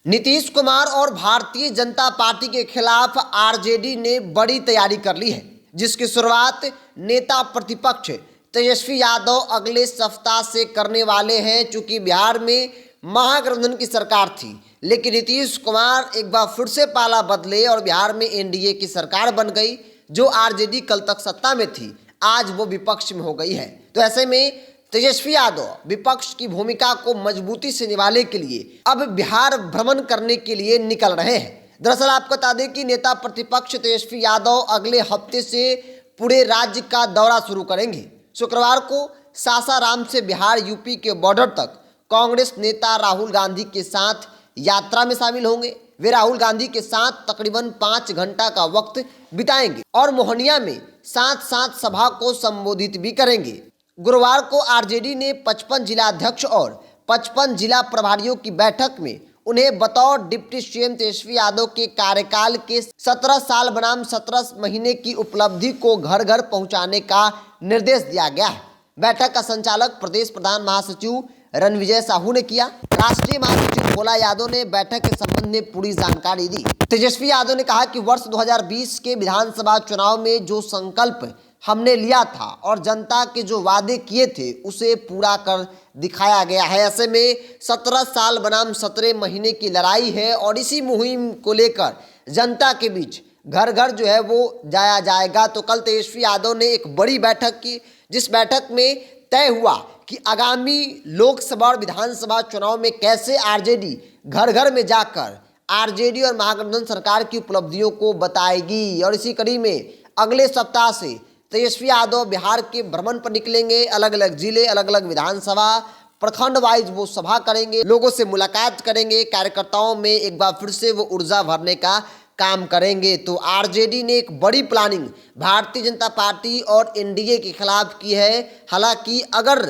नीतीश कुमार और भारतीय जनता पार्टी के खिलाफ आरजेडी ने बड़ी तैयारी कर ली है, जिसकी शुरुआत नेता प्रतिपक्ष तेजस्वी यादव अगले सप्ताह से करने वाले हैं। चूंकि बिहार में महागठबंधन की सरकार थी, लेकिन नीतीश कुमार एक बार फिर से पाला बदले और बिहार में एनडीए की सरकार बन गई। जो आरजेडी कल तक सत्ता में थी, आज वो विपक्ष में हो गई है। तो ऐसे में तेजस्वी यादव विपक्ष की भूमिका को मजबूती से निभाने के लिए अब बिहार भ्रमण करने के लिए निकल रहे हैं। दरअसल आपको बता दें कि नेता प्रतिपक्ष तेजस्वी यादव अगले हफ्ते से पूरे राज्य का दौरा शुरू करेंगे। शुक्रवार को सासाराम से बिहार यूपी के बॉर्डर तक कांग्रेस नेता राहुल गांधी के साथ यात्रा में शामिल होंगे। वे राहुल गांधी के साथ तकरीबन 5 घंटा का वक्त बिताएंगे और मोहनिया में साथ साथ सभा को संबोधित भी करेंगे। गुरुवार को आरजेडी ने 55 जिलाध्यक्ष और 55 जिला प्रभारियों की बैठक में उन्हें बतौर डिप्टी सीएम तेजस्वी यादव के कार्यकाल के 17 साल बनाम 17 महीने की उपलब्धि को घर घर पहुंचाने का निर्देश दिया गया है। बैठक का संचालक प्रदेश प्रधान महासचिव रणविजय साहू ने किया। राष्ट्रीय महासचिव भोला यादव ने बैठक के संबंध में पूरी जानकारी दी। तेजस्वी यादव ने कहा कि वर्ष 2020 के विधानसभा चुनाव में जो संकल्प हमने लिया था और जनता के जो वादे किए थे उसे पूरा कर दिखाया गया है। ऐसे में 17 साल बनाम 17 महीने की लड़ाई है और इसी मुहिम को लेकर जनता के बीच घर घर जो है वो जाया जाएगा। तो कल तेजस्वी यादव ने एक बड़ी बैठक की, जिस बैठक में तय हुआ कि आगामी लोकसभा और विधानसभा चुनाव में कैसे आरजेडी घर घर में जाकर आरजेडी और महागठबंधन सरकार की उपलब्धियों को बताएगी। और इसी कड़ी में अगले सप्ताह से तेजस्वी यादव बिहार के भ्रमण पर निकलेंगे। अलग अलग जिले, अलग अलग विधानसभा, प्रखंड वाइज वो सभा करेंगे, लोगों से मुलाकात करेंगे, कार्यकर्ताओं में एक बार फिर से वो ऊर्जा भरने का काम करेंगे। तो आरजेडी ने एक बड़ी प्लानिंग भारतीय जनता पार्टी और एनडीए के खिलाफ की है। हालांकि अगर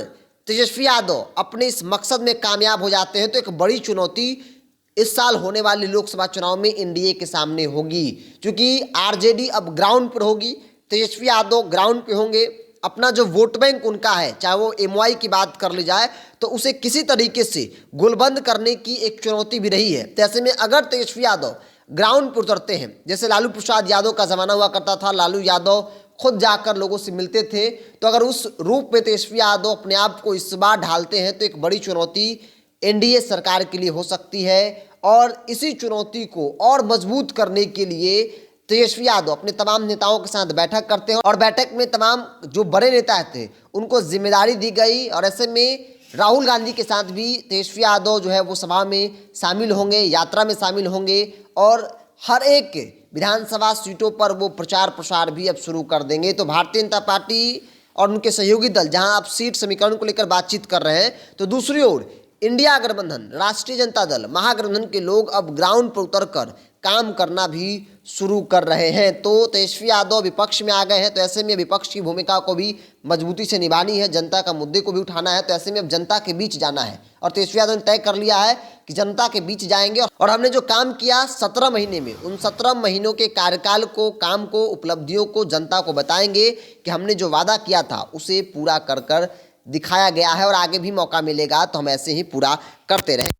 तेजस्वी यादव अपने इस मकसद में कामयाब हो जाते हैं तो एक बड़ी चुनौती इस साल होने वाले लोकसभा चुनाव में एनडीए के सामने होगी। क्योंकि आरजेडी अब ग्राउंड पर होगी, तेजस्वी यादव ग्राउंड पे होंगे। अपना जो वोट बैंक उनका है, चाहे वो एमवाई की बात कर ली जाए, तो उसे किसी तरीके से गोलबंद करने की एक चुनौती भी रही है। तो ऐसे में अगर तेजस्वी यादव ग्राउंड पर उतरते हैं, जैसे लालू प्रसाद यादव का जमाना हुआ करता था, लालू यादव खुद जाकर लोगों से मिलते थे, तो अगर उस रूप में तेजस्वी यादव अपने आप को इस बार ढालते हैं तो एक बड़ी चुनौती एनडीए सरकार के लिए हो सकती है। और इसी चुनौती को और मजबूत करने के लिए तेजस्वी यादव अपने तमाम नेताओं के साथ बैठक करते हैं और बैठक में तमाम जो बड़े नेता थे उनको जिम्मेदारी दी गई। और ऐसे में राहुल गांधी के साथ भी तेजस्वी यादव जो है वो सभा में शामिल होंगे, यात्रा में शामिल होंगे और हर एक विधानसभा सीटों पर वो प्रचार प्रसार भी अब शुरू कर देंगे। तो भारतीय जनता पार्टी और उनके सहयोगी दल जहां आप सीट समीकरण को लेकर बातचीत कर रहे हैं, तो दूसरी ओर इंडिया गठबंधन, राष्ट्रीय जनता दल, महागठबंधन के लोग अब ग्राउंड पर उतरकर काम करना भी शुरू कर रहे हैं। तो तेजस्वी यादव विपक्ष में आ गए हैं, तो ऐसे में विपक्ष की भूमिका को भी मजबूती से निभानी है, जनता का मुद्दे को भी उठाना है। तो ऐसे में अब जनता के बीच जाना है और तेजस्वी यादव ने तय कर लिया है कि जनता के बीच जाएंगे और हमने जो काम किया 17 महीने में, उन 17 महीनों के कार्यकाल को, काम को, उपलब्धियों को जनता को बताएंगे कि हमने जो वादा किया था उसे पूरा कर दिखाया गया है और आगे भी मौका मिलेगा तो हम ऐसे ही पूरा करते रहें।